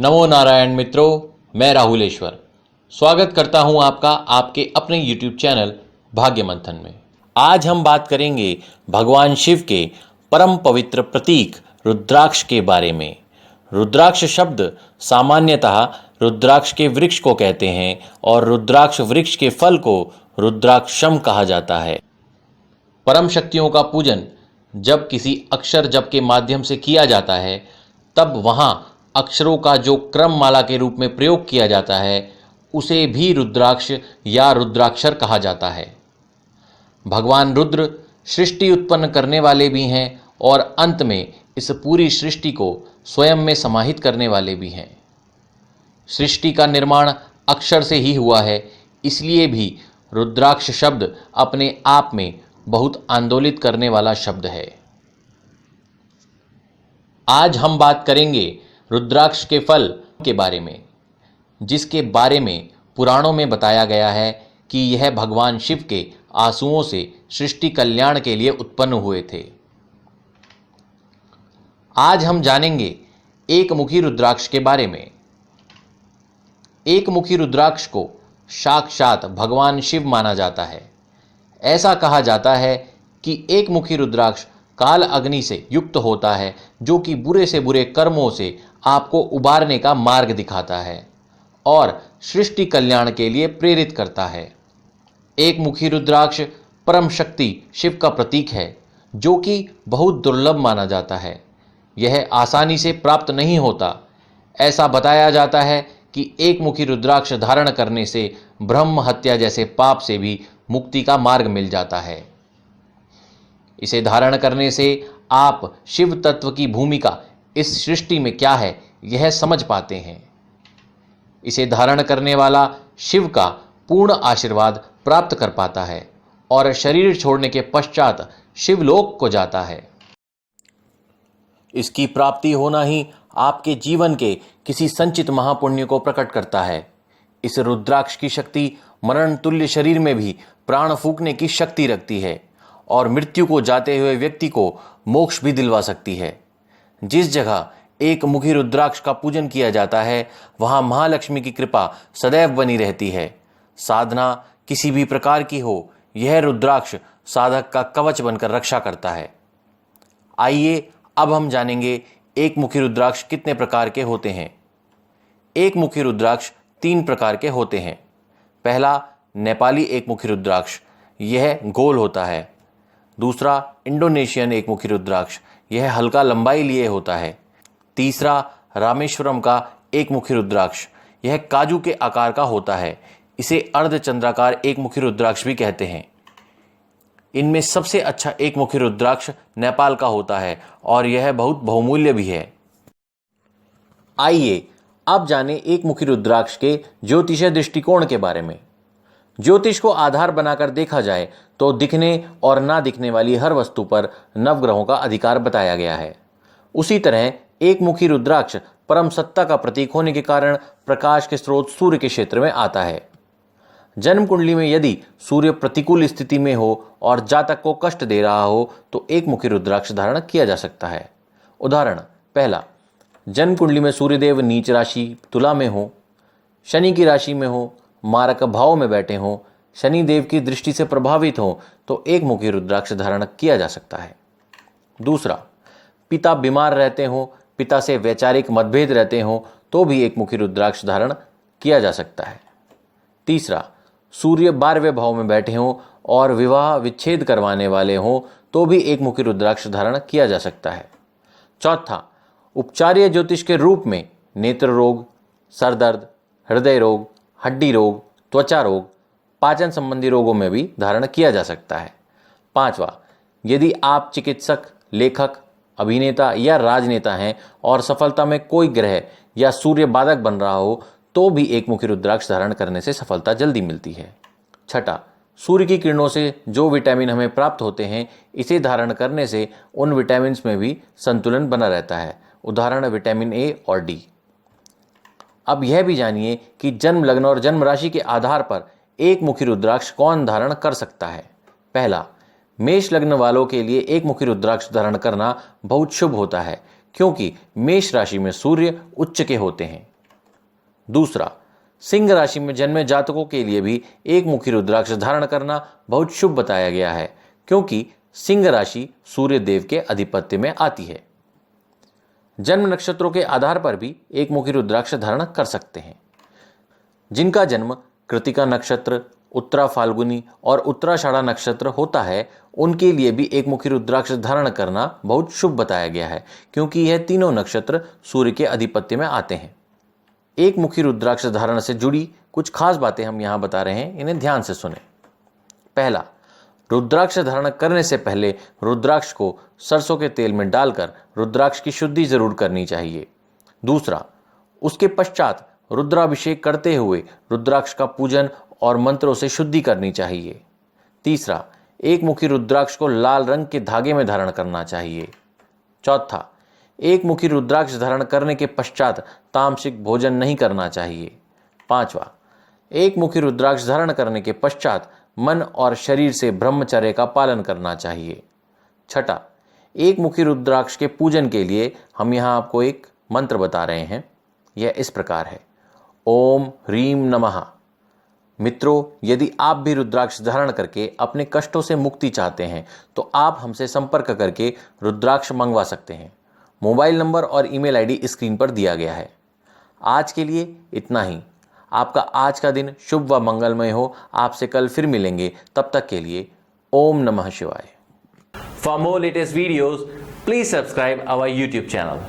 नमो नारायण मित्रों, मैं राहुलेश्वर स्वागत करता हूं आपका आपके अपने YouTube चैनल भाग्य मंथन में। आज हम बात करेंगे भगवान शिव के परम पवित्र प्रतीक रुद्राक्ष के बारे में। रुद्राक्ष शब्द सामान्यतः रुद्राक्ष के वृक्ष को कहते हैं और रुद्राक्ष वृक्ष के फल को रुद्राक्षम कहा जाता है। परम शक्तियों का पूजन जब किसी अक्षर जप के माध्यम से किया जाता है, तब वहां अक्षरों का जो क्रम माला के रूप में प्रयोग किया जाता है, उसे भी रुद्राक्ष या रुद्राक्षर कहा जाता है। भगवान रुद्र सृष्टि उत्पन्न करने वाले भी हैं और अंत में इस पूरी सृष्टि को स्वयं में समाहित करने वाले भी हैं। सृष्टि का निर्माण अक्षर से ही हुआ है, इसलिए भी रुद्राक्ष शब्द अपने आप में बहुत आंदोलित करने वाला शब्द है। आज हम बात करेंगे रुद्राक्ष के फल के बारे में, जिसके बारे में पुराणों में बताया गया है कि यह भगवान शिव के आंसुओं से सृष्टि कल्याण के लिए उत्पन्न हुए थे। आज हम जानेंगे एक मुखी रुद्राक्ष के बारे में। एक मुखी रुद्राक्ष को साक्षात भगवान शिव माना जाता है। ऐसा कहा जाता है कि एक मुखी रुद्राक्ष काल अग्नि से युक्त होता है, जो कि बुरे से बुरे कर्मों से आपको उबारने का मार्ग दिखाता है और सृष्टि कल्याण के लिए प्रेरित करता है। एक मुखी रुद्राक्ष परम शक्ति शिव का प्रतीक है, जो कि बहुत दुर्लभ माना जाता है। यह आसानी से प्राप्त नहीं होता। ऐसा बताया जाता है कि एक मुखी रुद्राक्ष धारण करने से ब्रह्म हत्या जैसे पाप से भी मुक्ति का मार्ग मिल जाता है। इसे धारण करने से आप शिव तत्व की भूमिका इस सृष्टि में क्या है, यह समझ पाते हैं। इसे धारण करने वाला शिव का पूर्ण आशीर्वाद प्राप्त कर पाता है और शरीर छोड़ने के पश्चात शिवलोक को जाता है। इसकी प्राप्ति होना ही आपके जीवन के किसी संचित महापुण्य को प्रकट करता है। इस रुद्राक्ष की शक्ति मरण तुल्य शरीर में भी प्राण फूंकने की शक्ति रखती है और मृत्यु को जाते हुए व्यक्ति को मोक्ष भी दिलवा सकती है। जिस जगह एक मुखी रुद्राक्ष का पूजन किया जाता है, वहां महालक्ष्मी की कृपा सदैव बनी रहती है। साधना किसी भी प्रकार की हो, यह रुद्राक्ष साधक का कवच बनकर रक्षा करता है। आइए अब हम जानेंगे एक मुखी रुद्राक्ष कितने प्रकार के होते हैं। एक मुखी रुद्राक्ष 3 प्रकार के होते हैं। पहला, नेपाली एक मुखी रुद्राक्ष, यह गोल होता है। दूसरा, इंडोनेशियन एक मुखी रुद्राक्ष, यह हल्का लंबाई लिए होता है। तीसरा, रामेश्वरम का एक मुखी रुद्राक्ष, यह काजू के आकार का होता है। इसे अर्धचंद्राकार एक मुखी रुद्राक्ष भी कहते हैं। इनमें सबसे अच्छा एक मुखी रुद्राक्ष नेपाल का होता है और यह बहुत बहुमूल्य भी है। आइए अब जानें एक मुखी रुद्राक्ष के ज्योतिषीय दृष्टिकोण के बारे में। ज्योतिष को आधार बनाकर देखा जाए तो दिखने और ना दिखने वाली हर वस्तु पर नवग्रहों का अधिकार बताया गया है। उसी तरह एक मुखी रुद्राक्ष परम सत्ता का प्रतीक होने के कारण प्रकाश के स्रोत सूर्य के क्षेत्र में आता है। जन्म कुंडली में यदि सूर्य प्रतिकूल स्थिति में हो और जातक को कष्ट दे रहा हो, तो एक मुखी रुद्राक्ष धारण किया जा सकता है। उदाहरण, पहला, जन्म कुंडली में सूर्यदेव नीच राशि तुला में हो, शनि की राशि में हो, मारक भाव में बैठे हों, शनि देव की दृष्टि से प्रभावित हों, तो एक मुखी रुद्राक्ष धारण किया जा सकता है। दूसरा, पिता बीमार रहते हों, पिता से वैचारिक मतभेद रहते हों, तो भी एक मुखी रुद्राक्ष धारण किया जा सकता है। तीसरा, सूर्य 12वें भाव में बैठे हों और विवाह विच्छेद करवाने वाले हों, तो भी एक मुखी रुद्राक्ष धारण किया जा सकता है। चौथा, उपचारीय ज्योतिष के रूप में नेत्र रोग, सर दर्द, हृदय रोग, हड्डी रोग, त्वचा रोग, पाचन संबंधी रोगों में भी धारण किया जा सकता है। पांचवा, यदि आप चिकित्सक, लेखक, अभिनेता या राजनेता हैं और सफलता में कोई ग्रह या सूर्य बाधक बन रहा हो, तो भी एक मुखी रुद्राक्ष धारण करने से सफलता जल्दी मिलती है। छठा, सूर्य की किरणों से जो विटामिन हमें प्राप्त होते हैं, इसे धारण करने से उन विटामिन में भी संतुलन बना रहता है। उदाहरण, विटामिन ए और डी। अब यह भी जानिए कि जन्म लग्न और जन्म राशि के आधार पर एक मुखी रुद्राक्ष कौन धारण कर सकता है। पहला, मेष लग्न वालों के लिए एक मुखी रुद्राक्ष धारण करना बहुत शुभ होता है, क्योंकि मेष राशि में सूर्य उच्च के होते हैं। दूसरा, सिंह राशि में जन्मे जातकों के लिए भी एक मुखी रुद्राक्ष धारण करना बहुत शुभ बताया गया है, क्योंकि सिंह राशि सूर्य देव के आधिपत्य में आती है। जन्म नक्षत्रों के आधार पर भी एक मुखी रुद्राक्ष धारण कर सकते हैं। जिनका जन्म कृतिका नक्षत्र, उत्तरा फाल्गुनी और उत्तराषाढ़ा नक्षत्र होता है, उनके लिए भी एक मुखी रुद्राक्ष धारण करना बहुत शुभ बताया गया है, क्योंकि यह तीनों नक्षत्र सूर्य के आधिपत्य में आते हैं। एक मुखी रुद्राक्ष धारण से जुड़ी कुछ खास बातें हम यहाँ बता रहे हैं, इन्हें ध्यान से सुने। पहला, रुद्राक्ष धारण करने से पहले रुद्राक्ष को सरसों के तेल में डालकर रुद्राक्ष की शुद्धि जरूर करनी चाहिए। दूसरा, उसके पश्चात रुद्राभिषेक करते हुए रुद्राक्ष का पूजन और मंत्रों से शुद्धि करनी चाहिए। तीसरा, एक मुखी रुद्राक्ष को लाल रंग के धागे में धारण करना चाहिए। चौथा, एक मुखी रुद्राक्ष धारण करने के पश्चात तामसिक भोजन नहीं करना चाहिए। पांचवा, एक मुखी रुद्राक्ष धारण करने के पश्चात मन और शरीर से ब्रह्मचर्य का पालन करना चाहिए। छठा, एक मुखी रुद्राक्ष के पूजन के लिए हम यहाँ आपको एक मंत्र बता रहे हैं। यह इस प्रकार है, ओम ह्रीम नमः। मित्रों, यदि आप भी रुद्राक्ष धारण करके अपने कष्टों से मुक्ति चाहते हैं तो आप हमसे संपर्क करके रुद्राक्ष मंगवा सकते हैं। मोबाइल नंबर और ईमेल आईडी स्क्रीन पर दिया गया है। आज के लिए इतना ही। आपका आज का दिन शुभ व मंगलमय हो। आपसे कल फिर मिलेंगे, तब तक के लिए ओम नमः शिवाय। For more latest videos please subscribe our YouTube channel.